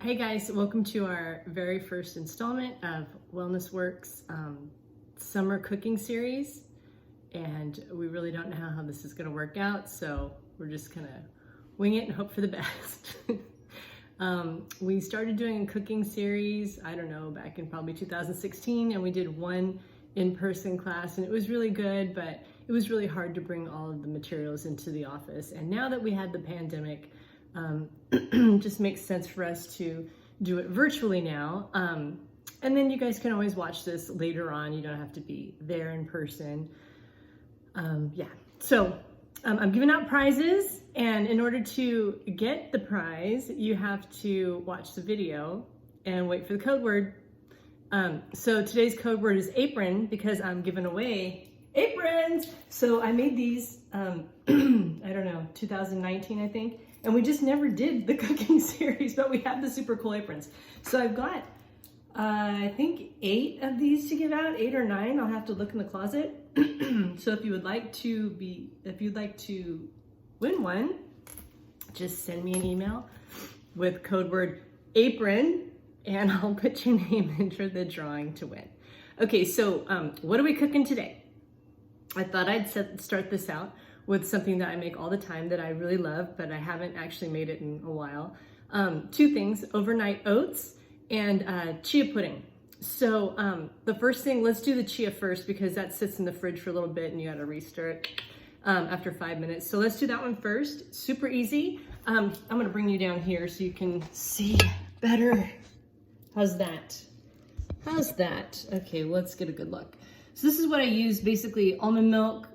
Hey guys, welcome to our very first installment of Wellness Works summer cooking series. And we really don't know how this is gonna work out, so we're just gonna wing it and hope for the best. We started doing a cooking series, I don't know, back in probably 2016, and we did one in-person class, and it was really good, but it was really hard to bring all of the materials into the office. And now that we had the pandemic, just makes sense for us to do it virtually now. And then you guys can always watch this later on. You don't have to be there in person. So I'm giving out prizes, and in order to get the prize, you have to watch the video and wait for the code word. So today's code word is apron, because I'm giving away aprons. So I made these, I don't know, 2019, I think. And we just never did the cooking series, but we have the super cool aprons. So I've got, I think 8 of these to give out, 8 or 9. I'll have to look in the closet. So if you'd like to win one, just send me an email with code word apron, and I'll put your name in for the drawing to win. Okay, so what are we cooking today? I thought I'd start this out with something that I make all the time that I really love, but I haven't actually made it in a while. 2 things, overnight oats and chia pudding. So the first thing, let's do the chia first, because that sits in the fridge for a little bit and you gotta restir it after 5 minutes. So let's do that one first, super easy. I'm gonna bring you down here so you can see better. How's that? How's that? Okay, let's get a good look. So this is what I use, basically almond milk.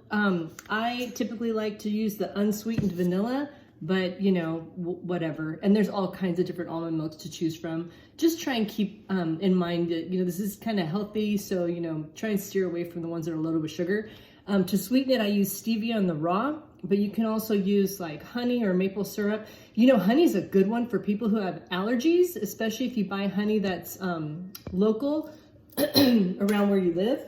I typically like to use the unsweetened vanilla, but you know, whatever. And there's all kinds of different almond milks to choose from. Just try and keep in mind that, you know, this is kind of healthy. So, you know, try and steer away from the ones that are loaded with sugar. To sweeten it, I use stevia in the raw, but you can also use like honey or maple syrup. You know, honey is a good one for people who have allergies, especially if you buy honey that's local around where you live.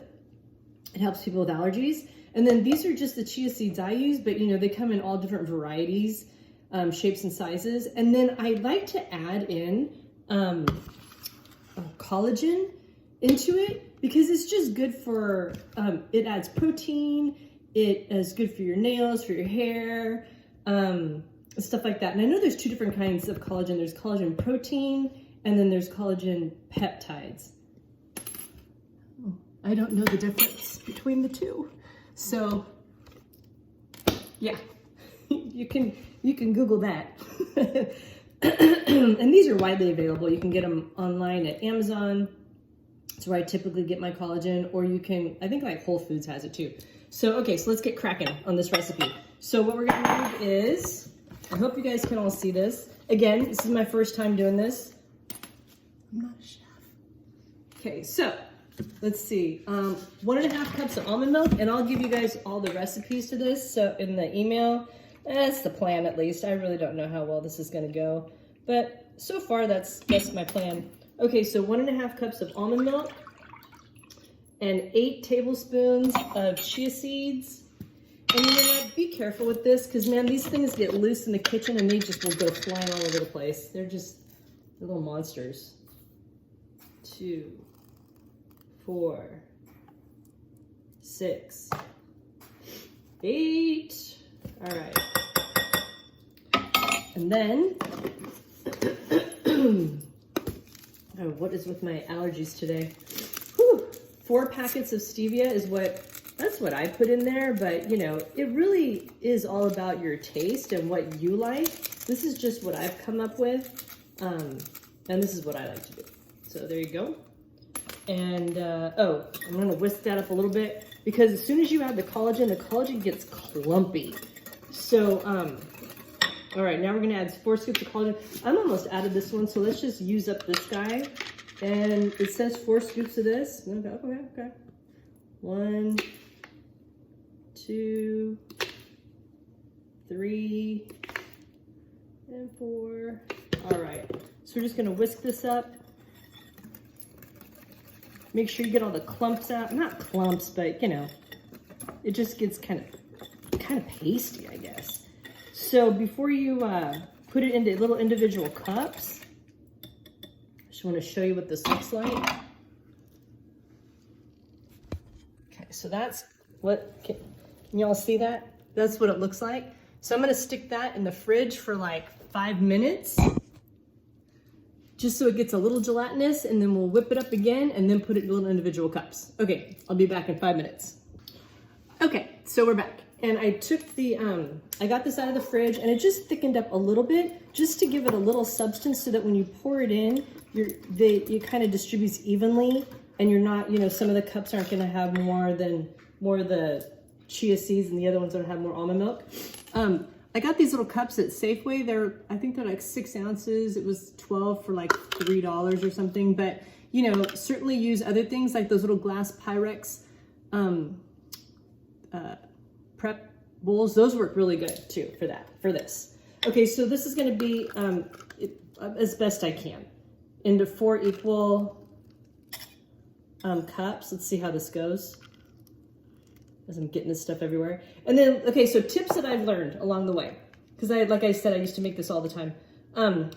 It helps people with allergies. And then these are just the chia seeds I use, but you know, they come in all different varieties, shapes and sizes. And then I like to add in collagen into it, because it's just good for, it adds protein, it is good for your nails, for your hair, stuff like that. And I know there's 2 different kinds of collagen. There's collagen protein, and then there's collagen peptides. I don't know the difference between the 2. So yeah, you can Google that. And these are widely available. You can get them online at Amazon. That's where I typically get my collagen, or you can, I think like Whole Foods has it too. So, okay, so let's get cracking on this recipe. So what we're gonna do is, I hope you guys can all see this. Again, this is my first time doing this. I'm not a chef. Okay, so let's see, 1.5 cups of almond milk, and I'll give you guys all the recipes to this. So in the email, that's the plan at least. I really don't know how well this is gonna go, but so far that's my plan. Okay, so 1.5 cups of almond milk and 8 tablespoons of chia seeds. And you know what, be careful with this, because man, these things get loose in the kitchen and they just will go flying all over the place. They're little monsters. 2, 4, 6, 8. All right. And then, oh, what is with my allergies today? Whew, 4 packets of stevia is that's what I put in there, but you know, it really is all about your taste and what you like. This is just what I've come up with, and this is what I like to do. So there you go. And, oh, I'm gonna whisk that up a little bit, because as soon as you add the collagen gets clumpy. So, all right, now we're gonna add 4 scoops of collagen. I'm almost out of this one, so let's just use up this guy. And it says 4 scoops of this. Okay. 1, 2, 3, and 4. All right, so we're just gonna whisk this up. Make sure you get all the clumps out. Not clumps, but you know, it just gets kind of pasty, I guess. So before you put it into little individual cups, want to show you what this looks like. Okay, so that's what, can y'all see that? That's what it looks like. So I'm gonna stick that in the fridge for like 5 minutes, just so it gets a little gelatinous, and then we'll whip it up again and then put it in little individual cups. Okay, I'll be back in 5 minutes. Okay, so we're back. And I took the, I got this out of the fridge and it just thickened up a little bit just to give it a little substance so that when you pour it in, it kind of distributes evenly, and you're not, you know, some of the cups aren't gonna have more of the chia seeds and the other ones don't have more almond milk. I got these little cups at Safeway. I think they're like 6 ounces. It was 12 for like $3 or something. But, you know, certainly use other things like those little glass Pyrex prep bowls. Those work really good too for this. Okay, so this is going to be as best I can into 4 equal cups. Let's see how this goes as I'm getting this stuff everywhere. And then, okay, so tips that I've learned along the way, because like I said, I used to make this all the time.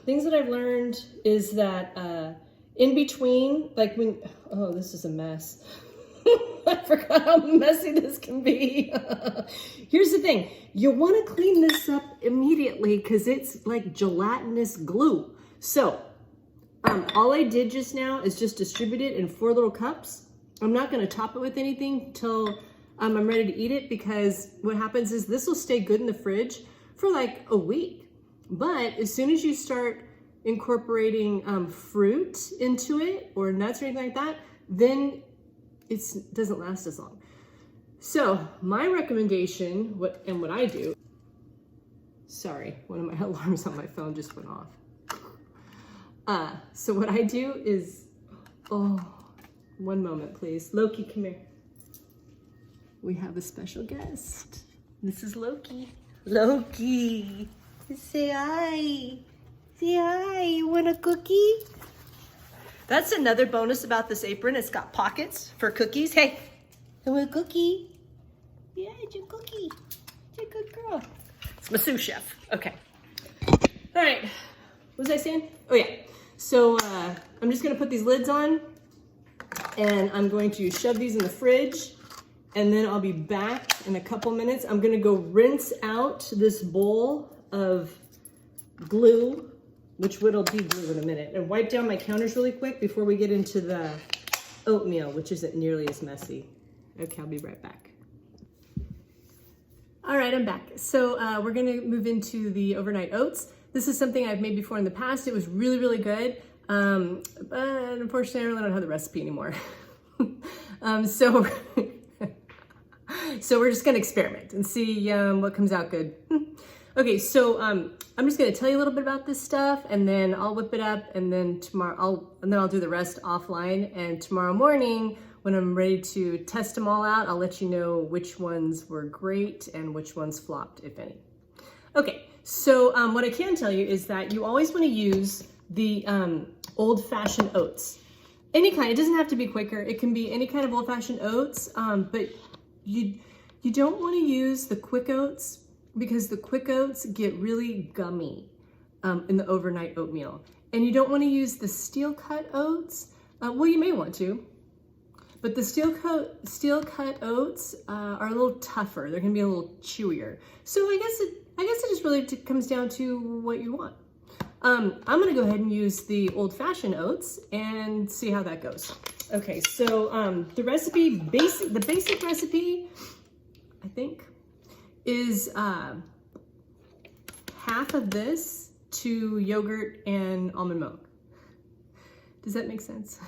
Things that I've learned is that in between, like oh, this is a mess. I forgot how messy this can be. Here's the thing. You want to clean this up immediately because it's like gelatinous glue. So all I did just now is just distribute it in 4 little cups. I'm not going to top it with anything till I'm ready to eat it, because what happens is this will stay good in the fridge for like a week. But as soon as you start incorporating fruit into it or nuts or anything like that, then it doesn't last as long. So my recommendation, what I do, sorry, one of my alarms on my phone just went off. So what I do is, oh, one moment, please. Loki, come here. We have a special guest. This is Loki. Loki, say hi. Say hi, you want a cookie? That's another bonus about this apron. It's got pockets for cookies. Hey, you want a cookie? Yeah, it's your cookie. It's a good girl. It's my sous chef. Okay. All right. What was I saying? Oh, yeah. So I'm just going to put these lids on, and I'm going to shove these in the fridge, and then I'll be back in a couple minutes. I'm going to go rinse out this bowl of glue, which will be glue in a minute, and wipe down my counters really quick before we get into the oatmeal, which isn't nearly as messy. Okay, I'll be right back. All right, I'm back. So we're gonna move into the overnight oats. This is something I've made before in the past. It was really, really good, but unfortunately I really don't have the recipe anymore. So we're just gonna experiment and see what comes out good. Okay, so I'm just gonna tell you a little bit about this stuff, and then I'll whip it up, and then I'll do the rest offline. And tomorrow morning, when I'm ready to test them all out, I'll let you know which ones were great and which ones flopped, if any. Okay, so what I can tell you is that you always want to use the old-fashioned oats. Any kind. It doesn't have to be Quaker. It can be any kind of old-fashioned oats, but you don't want to use the quick oats, because the quick oats get really gummy in the overnight oatmeal. And you don't want to use the steel cut oats. Well, you may want to, but the steel cut oats are a little tougher. They're going to be a little chewier. So I guess it just really comes down to what you want. I'm going to go ahead and use the old-fashioned oats and see how that goes. Okay, so the basic recipe, I think, is half of this to yogurt and almond milk. Does that make sense?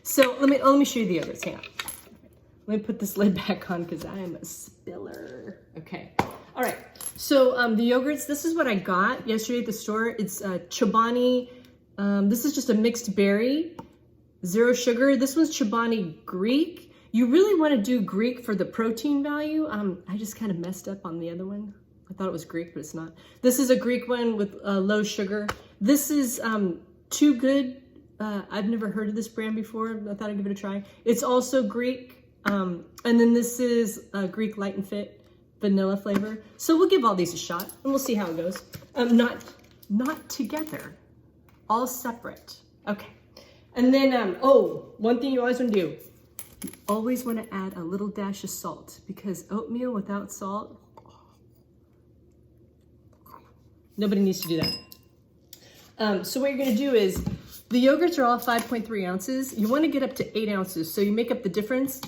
So let me show you the yogurts. Hang on. Let me put this lid back on because I am a spiller. Okay. All right. So the yogurts, this is what I got yesterday at the store. It's Chobani. This is just a mixed berry, 0 sugar. This one's Chobani Greek. You really want to do Greek for the protein value. I just kind of messed up on the other one. I thought it was Greek, but it's not. This is a Greek one with low sugar. This is Too Good. I've never heard of this brand before. I thought I'd give it a try. It's also Greek. And then this is Greek Light and Fit vanilla flavor. So we'll give all these a shot and we'll see how it goes. Not together, all separate. Okay. And then, oh, one thing you always want to do, you always want to add a little dash of salt, because oatmeal without salt, nobody needs to do that. So what you're going to do is, the yogurts are all 5.3 ounces. You want to get up to 8 ounces, so you make up the difference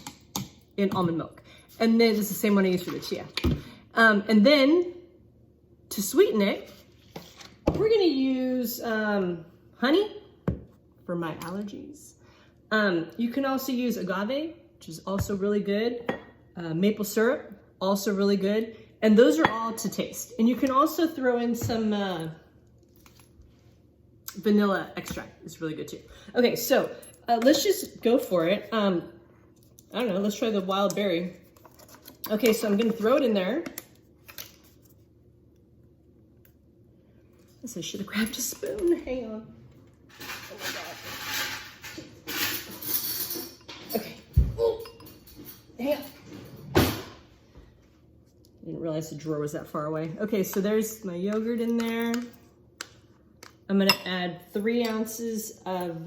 in almond milk. And then it's the same one I use for the chia. And then to sweeten it, we're going to use honey for my allergies. You can also use agave, which is also really good. Maple syrup, also really good. And those are all to taste. And you can also throw in some vanilla extract. It's really good too. Okay, so let's just go for it. I don't know, let's try the wild berry. Okay, so I'm gonna throw it in there. I should have grabbed a spoon. Hang on. Oh my God. Okay. Oh. Hang on. Didn't realize the drawer was that far away. Okay, so there's my yogurt in there. I'm gonna add 3 ounces of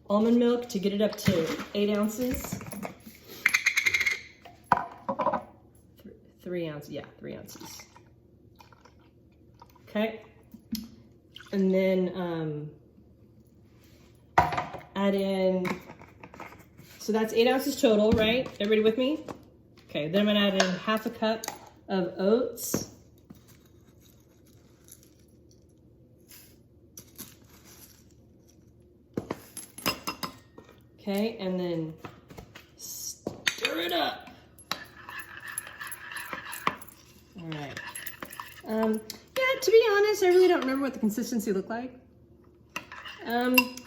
almond milk to get it up to 8 ounces. 3 ounces, yeah, 3 ounces. Okay, and then add in, so that's 8 ounces total, right? Everybody with me? Okay, then I'm gonna add in 1/2 cup of oats. Okay, and then stir it up. All right. Yeah, to be honest, I really don't remember what the consistency looked like.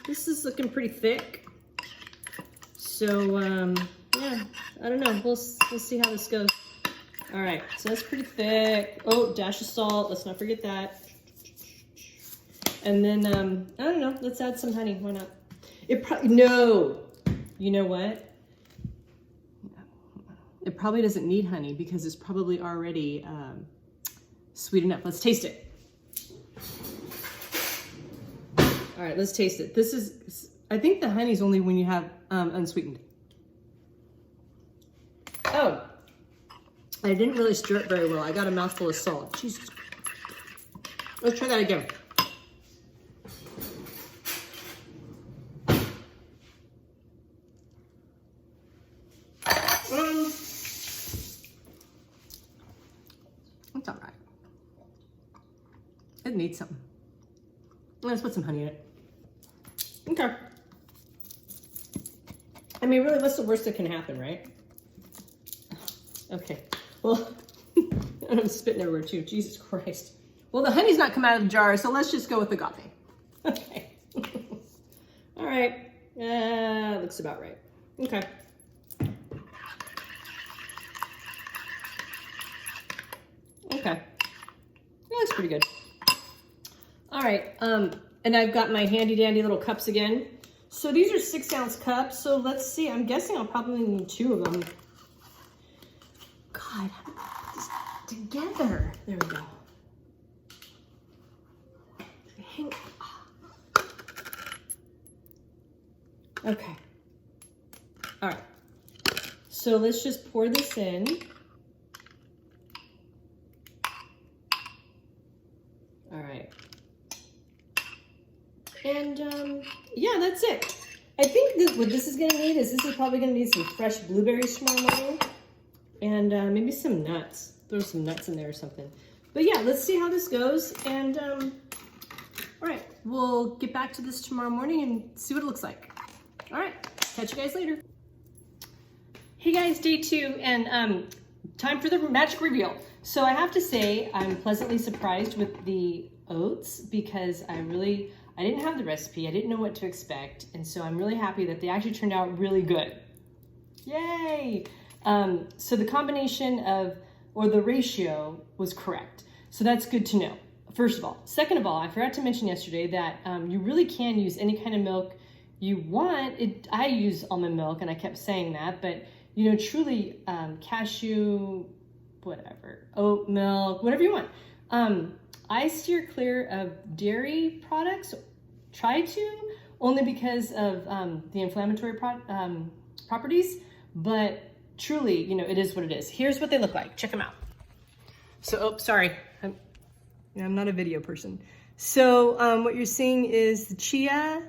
This is looking pretty thick. So, yeah, I don't know. We'll see how this goes. All right, so that's pretty thick. Oh, dash of salt. Let's not forget that. And then, I don't know. Let's add some honey. Why not? No. You know what? It probably doesn't need honey because it's probably already sweet enough. Let's taste it. All right, let's taste it. This is, I think the honey's only when you have unsweetened. Oh, I didn't really stir it very well. I got a mouthful of salt. Jesus. Let's try that again. It's all right. It needs some. Let's put some honey in it. Okay. I mean, really, what's the worst that can happen, right? Okay. Well, I'm spitting everywhere too. Jesus Christ. Well, the honey's not come out of the jar, so let's just go with agave. Okay. All right. Looks about right. Okay. Okay. Yeah, that's pretty good. All right. And I've got my handy dandy little cups again. So these are 6-ounce cups. So let's see. I'm guessing I'll probably need 2 of them. God, how do I put this together? There we go. Hang on. Okay. All right. So let's just pour this in. All right. And yeah, that's it. I think that what this is gonna need is, this is probably gonna need some fresh blueberries tomorrow morning. And maybe some nuts. Throw some nuts in there or something. But yeah, let's see how this goes. And all right, we'll get back to this tomorrow morning and see what it looks like. All right, catch you guys later. Hey guys, day 2, and time for the magic reveal. So I have to say, I'm pleasantly surprised with the oats because I didn't have the recipe. I didn't know what to expect. And so I'm really happy that they actually turned out really good. Yay! So the combination of, or the ratio was correct. So that's good to know, first of all. Second of all, I forgot to mention yesterday that you really can use any kind of milk you want. I use almond milk and I kept saying that, but you know, truly cashew, whatever, oat milk, whatever you want. I steer clear of dairy products, try to, only because of the inflammatory properties, but truly, you know, it is what it is. Here's what they look like. Check them out. So, oh, sorry, I'm not a video person. So what you're seeing is the chia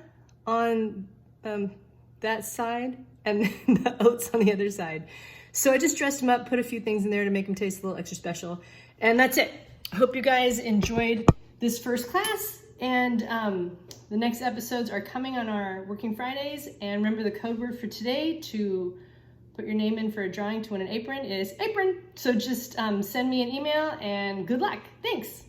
on that side and the oats on the other side. So I just dressed them up, put a few things in there to make them taste a little extra special. And that's it. I hope you guys enjoyed this first class. And the next episodes are coming on our Working Fridays. And remember, the code word for today to put your name in for a drawing to win an apron is apron. So just send me an email and good luck. Thanks.